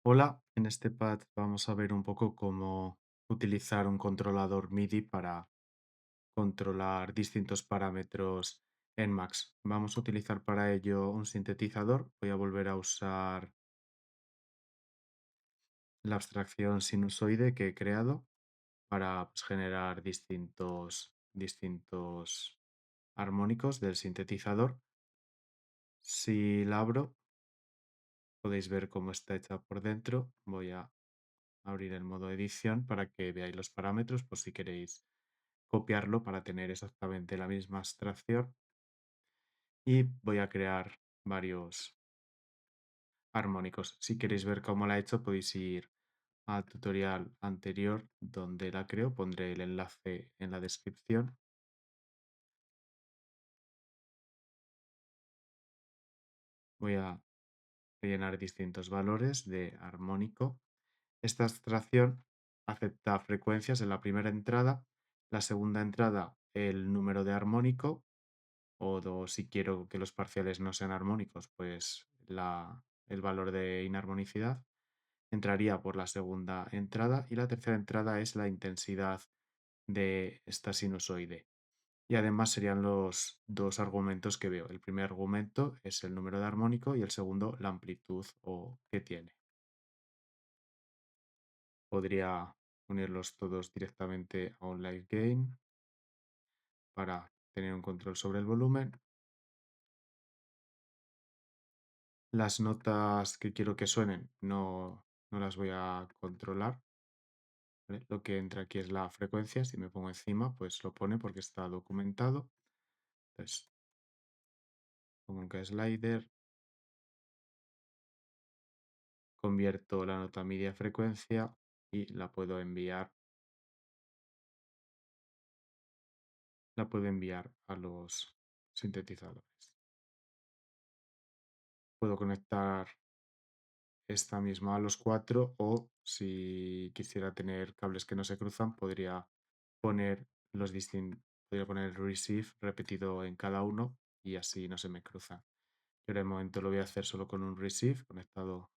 Hola, en este pad vamos a ver un poco cómo utilizar un controlador MIDI para controlar distintos parámetros en Max. Vamos a utilizar para ello un sintetizador. Voy a volver a usar la abstracción sinusoide que he creado para generar distintos armónicos del sintetizador. Si la abro, podéis ver cómo está hecha por dentro. Voy a abrir el modo edición para que veáis los parámetros por si queréis copiarlo para tener exactamente la misma abstracción y voy a crear varios armónicos. Si queréis ver cómo la he hecho podéis ir al tutorial anterior donde la creo, pondré el enlace en la descripción. Voy a rellenar distintos valores de armónico. Esta abstracción acepta frecuencias en la primera entrada, la segunda entrada el número de armónico si quiero que los parciales no sean armónicos, pues el valor de inarmonicidad entraría por la segunda entrada y la tercera entrada es la intensidad de esta sinusoide. Y además serían los dos argumentos que veo. El primer argumento es el número de armónico y el segundo la amplitud que tiene. Podría unirlos todos directamente a un live gain para tener un control sobre el volumen. Las notas que quiero que suenen no las voy a controlar, ¿vale? Lo que entra aquí es la frecuencia. Si me pongo encima, pues lo pone porque está documentado. Entonces, pongo un slider, convierto la nota MIDI a frecuencia y la puedo enviar a los sintetizadores. Puedo conectar esta misma a los cuatro o si quisiera tener cables que no se cruzan, poner podría poner receive repetido en cada uno y así no se me cruzan. Pero de momento lo voy a hacer solo con un receive conectado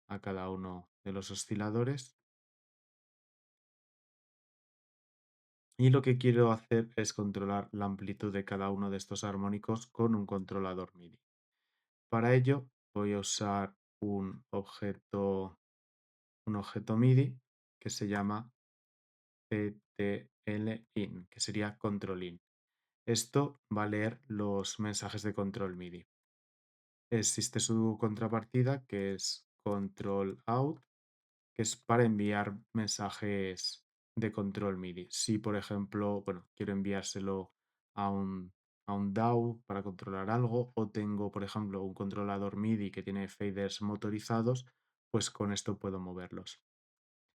a cada uno de los osciladores. Y lo que quiero hacer es controlar la amplitud de cada uno de estos armónicos con un controlador MIDI. Para ello voy a usar un objeto MIDI que se llama CTLIN, que sería control in. Esto va a leer los mensajes de control MIDI. Existe su contrapartida que es control out, que es para enviar mensajes de control MIDI. Si, por ejemplo, quiero enviárselo a a un DAW para controlar algo o tengo, por ejemplo, un controlador MIDI que tiene faders motorizados, pues con esto puedo moverlos.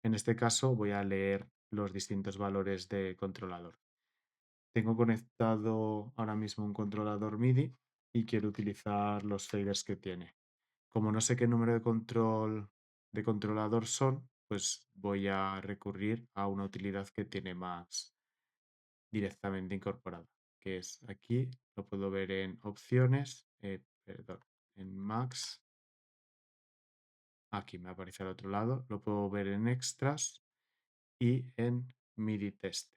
En este caso voy a leer los distintos valores de controlador. Tengo conectado ahora mismo un controlador MIDI y quiero utilizar los faders que tiene. Como no sé qué número de controlador son, pues voy a recurrir a una utilidad que tiene más directamente incorporada, que es aquí, lo puedo ver en opciones, perdón, en Max, aquí me aparece al otro lado, lo puedo ver en extras y en MIDI test.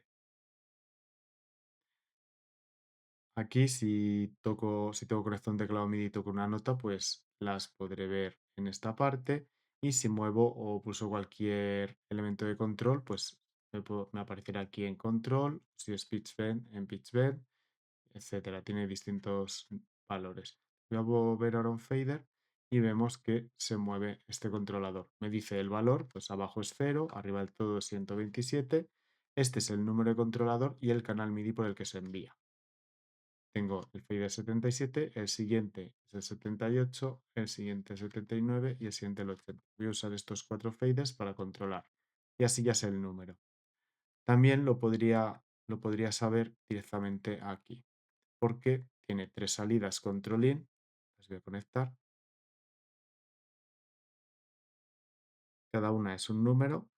Aquí si tengo conectado un teclado MIDI y toco una nota, pues las podré ver en esta parte y si muevo o pulso cualquier elemento de control, pues me aparecerá aquí en control, si es pitch bend, en pitch bend, etcétera. Tiene distintos valores. Voy a ver ahora un fader y vemos que se mueve este controlador. Me dice el valor, pues abajo es 0, arriba del todo es 127. Este es el número de controlador y el canal MIDI por el que se envía. Tengo el fader 77, el siguiente es el 78, el siguiente el 79 y el siguiente el 80. Voy a usar estos 4 faders para controlar y así ya sé el número. También lo podría saber directamente aquí porque tiene 3 salidas control in. Las voy a conectar. Cada una es un número.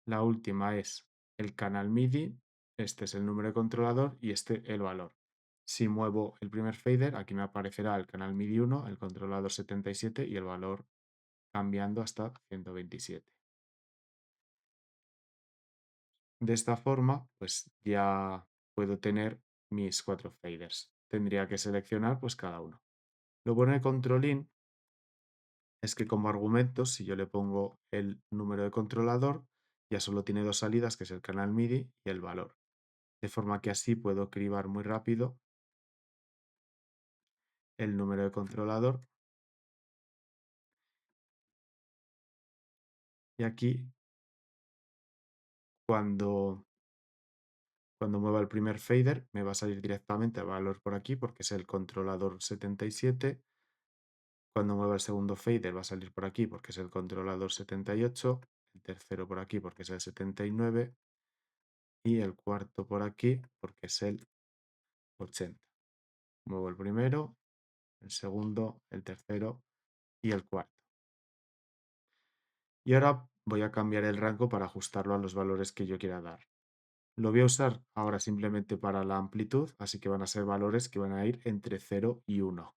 La última es el canal MIDI. Este es el número de controlador y este el valor. Si muevo el primer fader, aquí me aparecerá el canal MIDI 1, el controlador 77 y el valor cambiando hasta 127. De esta forma, pues ya puedo tener mis 4 faders. Tendría que seleccionar pues cada uno. Lo bueno de Control-In es que como argumento, si yo le pongo el número de controlador, ya solo tiene dos salidas, que es el canal MIDI y el valor. De forma que así puedo cribar muy rápido el número de controlador. Y aquí, cuando, cuando mueva el primer fader, me va a salir directamente el valor por aquí, porque es el controlador 77. Cuando mueva el segundo fader va a salir por aquí, porque es el controlador 78. El tercero por aquí, porque es el 79. Y el cuarto por aquí, porque es el 80. Muevo el primero, el segundo, el tercero y el cuarto. Y ahora voy a cambiar el rango para ajustarlo a los valores que yo quiera dar. Lo voy a usar ahora simplemente para la amplitud, así que van a ser valores que van a ir entre 0 y 1.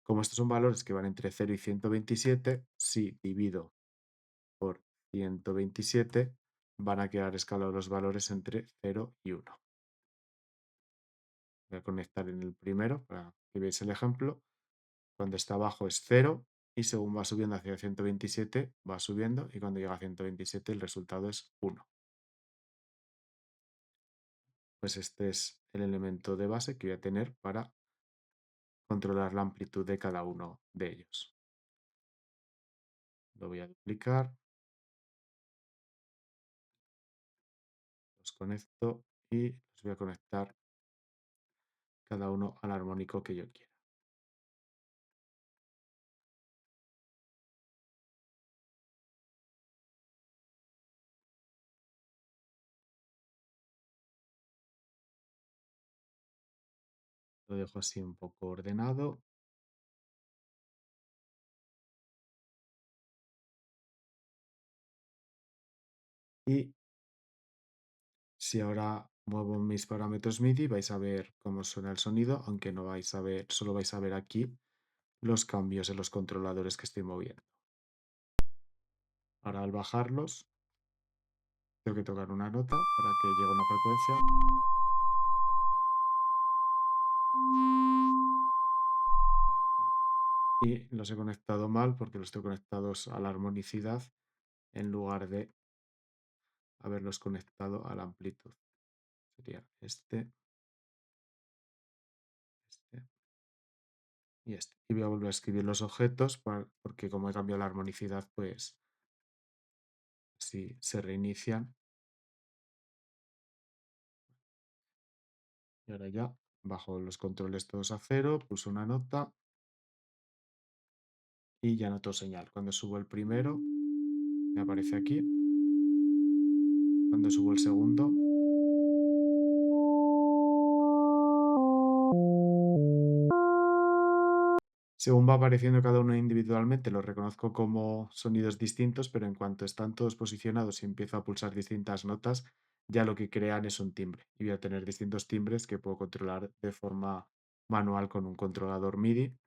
Como estos son valores que van entre 0 y 127, si divido por 127, van a quedar escalados los valores entre 0 y 1. Voy a conectar en el primero para que veáis el ejemplo. Cuando está abajo es 0 y según va subiendo hacia 127 va subiendo y cuando llega a 127 el resultado es 1. Pues este es el elemento de base que voy a tener para controlar la amplitud de cada uno de ellos. Lo voy a duplicar, los conecto y los voy a conectar cada uno al armónico que yo quiera. Lo dejo así un poco ordenado. Y si ahora muevo mis parámetros MIDI, vais a ver cómo suena el sonido, aunque no vais a ver, solo vais a ver aquí los cambios en los controladores que estoy moviendo. Ahora al bajarlos, tengo que tocar una nota para que llegue a una frecuencia. Y los he conectado mal porque los tengo conectados a la armonicidad en lugar de haberlos conectado a la amplitud. Sería este y este. Y voy a volver a escribir los objetos porque como he cambiado la armonicidad, pues si se reinician. Y ahora ya bajo los controles todos a cero, pulso una nota y ya noto señal. Cuando subo el primero, me aparece aquí. Cuando subo el segundo, según va apareciendo cada uno individualmente, los reconozco como sonidos distintos, pero en cuanto están todos posicionados y empiezo a pulsar distintas notas, ya lo que crean es un timbre. Y voy a tener distintos timbres que puedo controlar de forma manual con un controlador MIDI.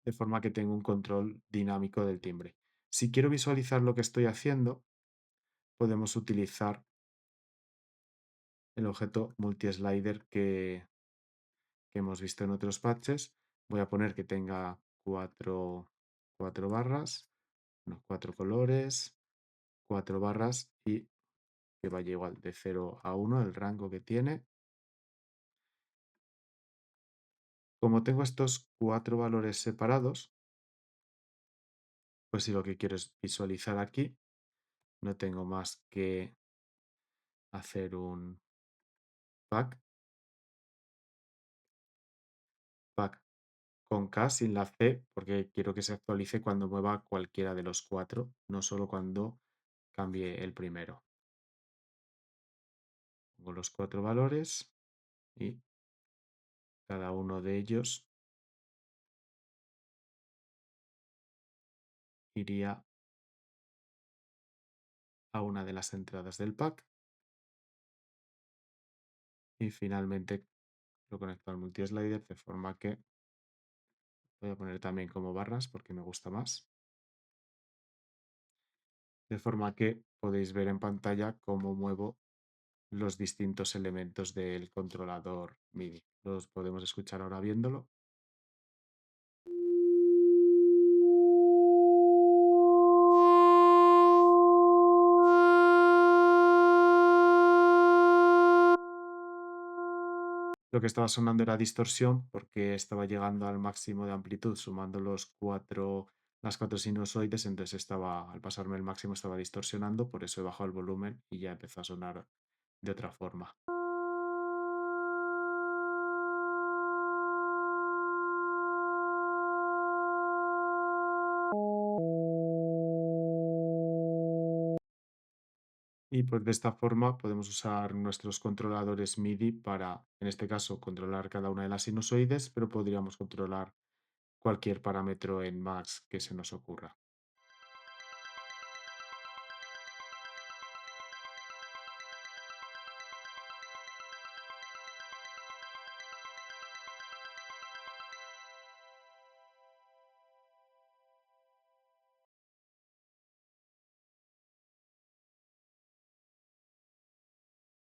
De forma que tengo un control dinámico del timbre. Si quiero visualizar lo que estoy haciendo, podemos utilizar el objeto multi-slider que hemos visto en otros patches. Voy a poner que tenga cuatro barras, no, cuatro colores, cuatro barras y que vaya igual de 0 a 1 el rango que tiene. Como tengo estos cuatro valores separados, pues si lo que quiero es visualizar aquí, no tengo más que hacer un pack con K sin la C, porque quiero que se actualice cuando mueva cualquiera de los cuatro, no solo cuando cambie el primero. Pongo los cuatro valores y cada uno de ellos iría a una de las entradas del pack y finalmente lo conecto al multislider de forma que voy a poner también como barras porque me gusta más. De forma que podéis ver en pantalla cómo muevo los distintos elementos del controlador MIDI. Los podemos escuchar ahora viéndolo. Lo que estaba sonando era distorsión porque estaba llegando al máximo de amplitud sumando las cuatro sinusoides, entonces estaba, al pasarme el máximo estaba distorsionando, por eso he bajado el volumen y ya empezó a sonar de otra forma. Y pues de esta forma podemos usar nuestros controladores MIDI para, en este caso, controlar cada una de las sinusoides, pero podríamos controlar cualquier parámetro en Max que se nos ocurra.